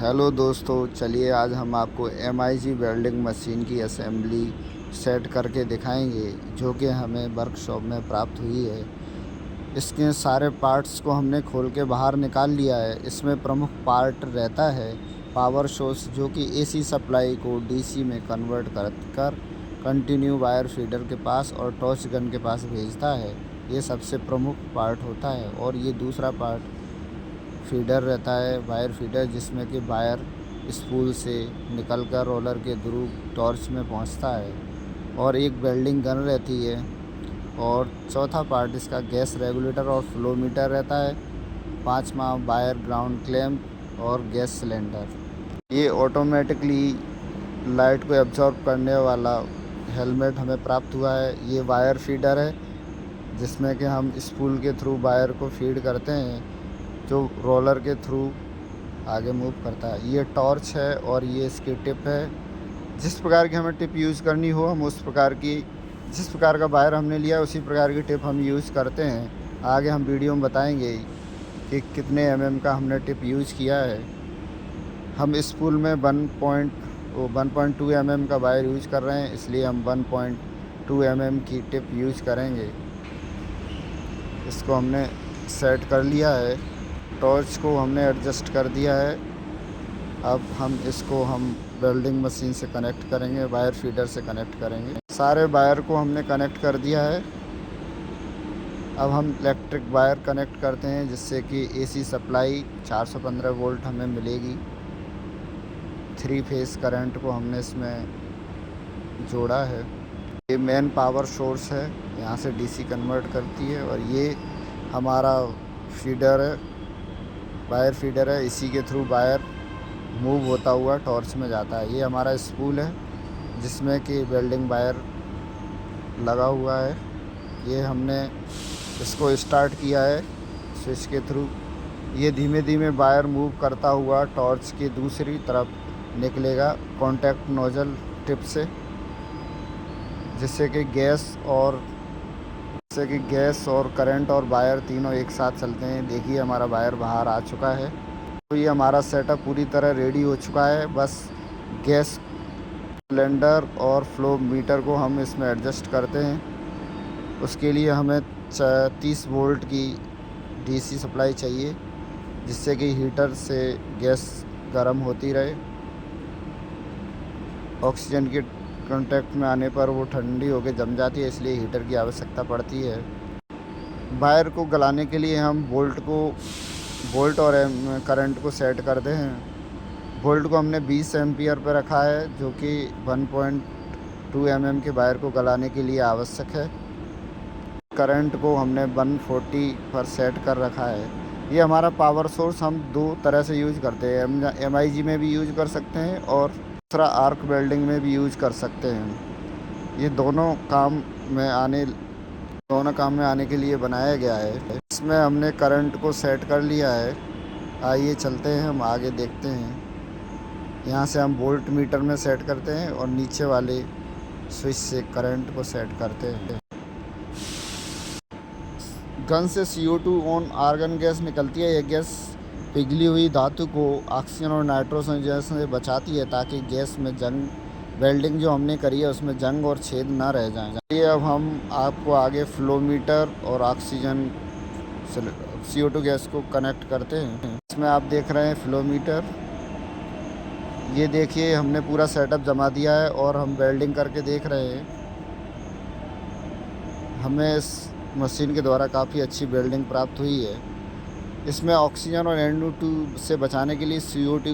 Hello दोस्तों, चलिए आज हम आपको MIG वेल्डिंग मशीन की असेंबली सेट करके दिखाएंगे जो कि हमें वर्कशॉप में प्राप्त हुई है। इसके सारे पार्ट्स को हमने खोल के बाहर निकाल लिया है। इसमें प्रमुख पार्ट रहता है पावर सोर्स, जो कि AC सप्लाई को DC में कन्वर्ट कर कंटिन्यू वायर फीडर के पास और टॉर्च गन के पास भेजता है। ये सबसे प्रमुख पार्ट होता है। और ये दूसरा पार्ट फीडर रहता है, वायर फीडर, जिसमें कि वायर स्पूल से निकलकर रोलर के थ्रू टॉर्च में पहुंचता है। और एक वेल्डिंग गन रहती है। और चौथा पार्ट इसका गैस रेगुलेटर और फ्लो मीटर रहता है। पांचवा वायर ग्राउंड क्लैंप और गैस सिलेंडर। ये ऑटोमेटिकली लाइट को एब्जॉर्ब करने वाला हेलमेट हमें प्राप्त हुआ है। ये वायर फीडर है, जिसमें कि हम स्पूल के थ्रू वायर को फीड करते हैं, जो रोलर के थ्रू आगे मूव करता है। ये टॉर्च है और ये इसकी टिप है। जिस प्रकार की हमें टिप यूज़ करनी हो, हम उस प्रकार की, जिस प्रकार का वायर हमने लिया है उसी प्रकार की टिप हम यूज़ करते हैं। आगे हम वीडियो में बताएंगे कि कितने mm का हमने टिप यूज़ किया है। हम स्पूल में 1.2 mm का वायर यूज़ कर रहे हैं, इसलिए हम 1.2 mm की टिप यूज़ करेंगे। इसको हमने सेट कर लिया है। टॉर्च को हमने एडजस्ट कर दिया है। अब हम वेल्डिंग मशीन से कनेक्ट करेंगे, वायर फीडर से कनेक्ट करेंगे। सारे वायर को हमने कनेक्ट कर दिया है। अब हम इलेक्ट्रिक वायर कनेक्ट करते हैं, जिससे कि AC सप्लाई 415 वोल्ट हमें मिलेगी। 3 फेस करंट को हमने इसमें जोड़ा है। ये मेन पावर सोर्स है, यहाँ से DC कन्वर्ट करती है। और ये हमारा फीडर है, वायर फीडर है। इसी के थ्रू वायर मूव होता हुआ टॉर्च में जाता है। ये हमारा स्पूल है, जिसमें कि वेल्डिंग वायर लगा हुआ है। ये हमने इसको स्टार्ट किया है स्विच के थ्रू। ये धीमे धीमे वायर मूव करता हुआ टॉर्च की दूसरी तरफ निकलेगा कॉन्टैक्ट नोजल टिप से, जिससे कि गैस और करंट और वायर तीनों एक साथ चलते हैं। देखिए हमारा वायर बाहर आ चुका है। तो ये हमारा सेटअप पूरी तरह रेडी हो चुका है। बस गैस सिलेंडर और फ्लो मीटर को हम इसमें एडजस्ट करते हैं। उसके लिए हमें 30 वोल्ट की DC सप्लाई चाहिए, जिससे कि हीटर से गैस गर्म होती रहे। ऑक्सीजन के कांटेक्ट में आने पर वो ठंडी होकर जम जाती है, इसलिए हीटर की आवश्यकता पड़ती है। वायर को गलाने के लिए हम वोल्ट और करंट को सेट करते हैं। वोल्ट को हमने 20 एम्पियर पर रखा है, जो कि 1.2 mm के वायर को गलाने के लिए आवश्यक है। करंट को हमने 140 पर सेट कर रखा है। ये हमारा पावर सोर्स हम दो तरह से यूज़ करते हैं। MIG में भी यूज़ कर सकते हैं और दूसरा आर्क वेल्डिंग में भी यूज़ कर सकते हैं। ये दोनों काम में आने के लिए बनाया गया है। इसमें हमने करंट को सेट कर लिया है। आइए चलते हैं, हम आगे देखते हैं। यहाँ से हम वोल्ट मीटर में सेट करते हैं और नीचे वाले स्विच से करंट को सेट करते हैं। गन से CO2 ऑन आर्गन गैस निकलती है। यह गैस पिघली हुई धातु को ऑक्सीजन और नाइट्रोजन से बचाती है, ताकि गैस में वेल्डिंग जो हमने करी है उसमें जंग और छेद ना रह जाएं। ये अब हम आपको आगे फ्लो मीटर और ऑक्सीजन CO2 गैस को कनेक्ट करते हैं। इसमें आप देख रहे हैं फ्लो मीटर। ये देखिए हमने पूरा सेटअप जमा दिया है और हम वेल्डिंग करके देख रहे हैं। हमें इस मशीन के द्वारा काफ़ी अच्छी वेल्डिंग प्राप्त हुई है। इसमें ऑक्सीजन और NO2 से बचाने के लिए CO2